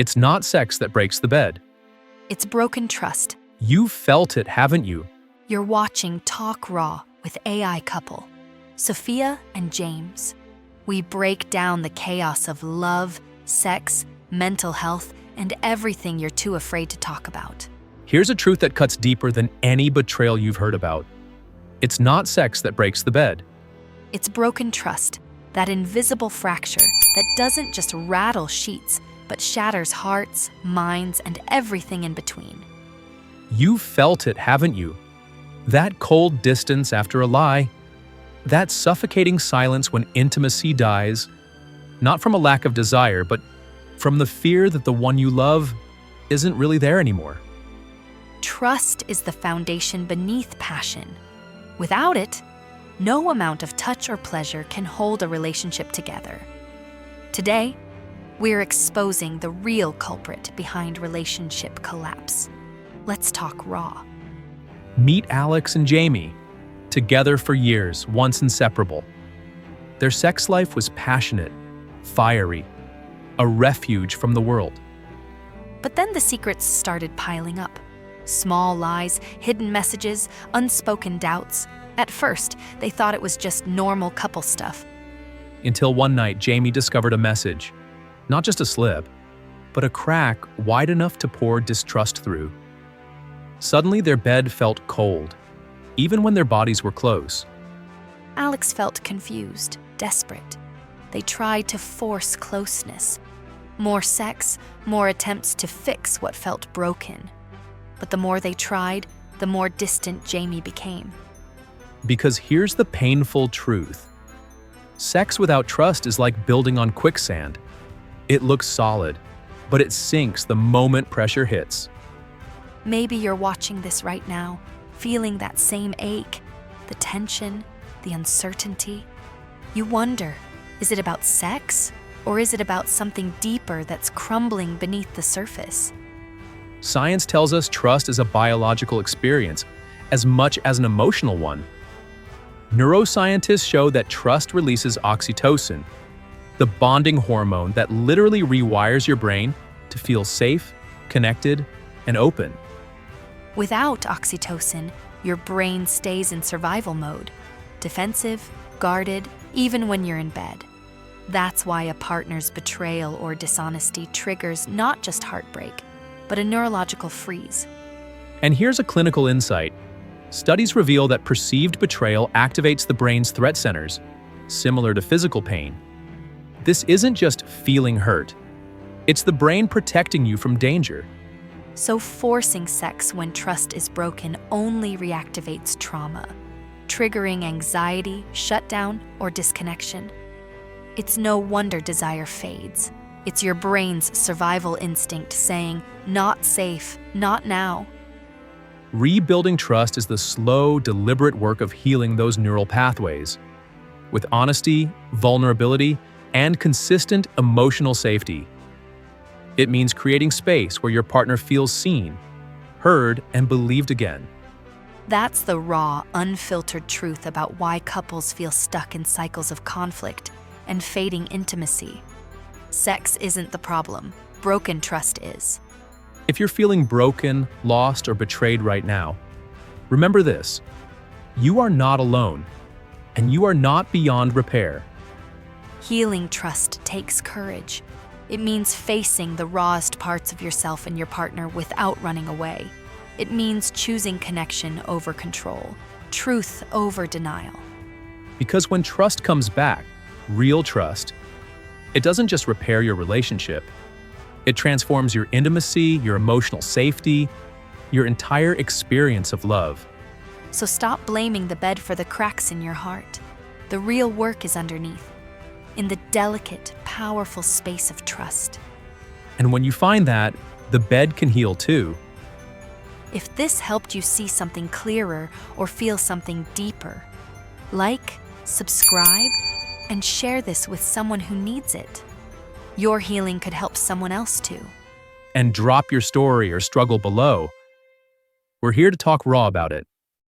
It's not sex that breaks the bed. It's broken trust. You've felt it, haven't you? You're watching Talk Raw with AI couple, Sophia and James. We break down the chaos of love, sex, mental health, and everything you're too afraid to talk about. Here's a truth that cuts deeper than any betrayal you've heard about. It's not sex that breaks the bed. It's broken trust, that invisible fracture that doesn't just rattle sheets, but shatters hearts, minds, and everything in between. You've felt it, haven't you? That cold distance after a lie. That suffocating silence when intimacy dies. Not from a lack of desire, but from the fear that the one you love isn't really there anymore. Trust is the foundation beneath passion. Without it, no amount of touch or pleasure can hold a relationship together. Today, we're exposing the real culprit behind relationship collapse. Let's talk raw. Meet Alex and Jamie. Together for years, once inseparable. Their sex life was passionate, fiery, a refuge from the world. But then the secrets started piling up. Small lies, hidden messages, unspoken doubts. At first, they thought it was just normal couple stuff. Until one night, Jamie discovered a message. Not just a slip, but a crack wide enough to pour distrust through. Suddenly, their bed felt cold, even when their bodies were close. Alex felt confused, desperate. They tried to force closeness. More sex, more attempts to fix what felt broken. But the more they tried, the more distant Jamie became. Because here's the painful truth. Sex without trust is like building on quicksand. It looks solid, but it sinks the moment pressure hits. Maybe you're watching this right now, feeling that same ache, the tension, the uncertainty. You wonder, is it about sex, or is it about something deeper that's crumbling beneath the surface? Science tells us trust is a biological experience as much as an emotional one. Neuroscientists show that trust releases oxytocin, the bonding hormone that literally rewires your brain to feel safe, connected, and open. Without oxytocin, your brain stays in survival mode, defensive, guarded, even when you're in bed. That's why a partner's betrayal or dishonesty triggers not just heartbreak, but a neurological freeze. And here's a clinical insight. Studies reveal that perceived betrayal activates the brain's threat centers, similar to physical pain. This isn't just feeling hurt. It's the brain protecting you from danger. So forcing sex when trust is broken only reactivates trauma, triggering anxiety, shutdown, or disconnection. It's no wonder desire fades. It's your brain's survival instinct saying, not safe, not now. Rebuilding trust is the slow, deliberate work of healing those neural pathways. With honesty, vulnerability, and consistent emotional safety. It means creating space where your partner feels seen, heard, and believed again. That's the raw, unfiltered truth about why couples feel stuck in cycles of conflict and fading intimacy. Sex isn't the problem. Broken trust is. If you're feeling broken, lost, or betrayed right now, remember this: you are not alone, and you are not beyond repair. Healing trust takes courage. It means facing the rawest parts of yourself and your partner without running away. It means choosing connection over control, truth over denial. Because when trust comes back, real trust, it doesn't just repair your relationship. It transforms your intimacy, your emotional safety, your entire experience of love. So stop blaming the bed for the cracks in your heart. The real work is underneath, in the delicate, powerful space of trust. And when you find that, the bed can heal too. If this helped you see something clearer or feel something deeper, like, subscribe, and share this with someone who needs it. Your healing could help someone else too. And drop your story or struggle below. We're here to talk raw about it.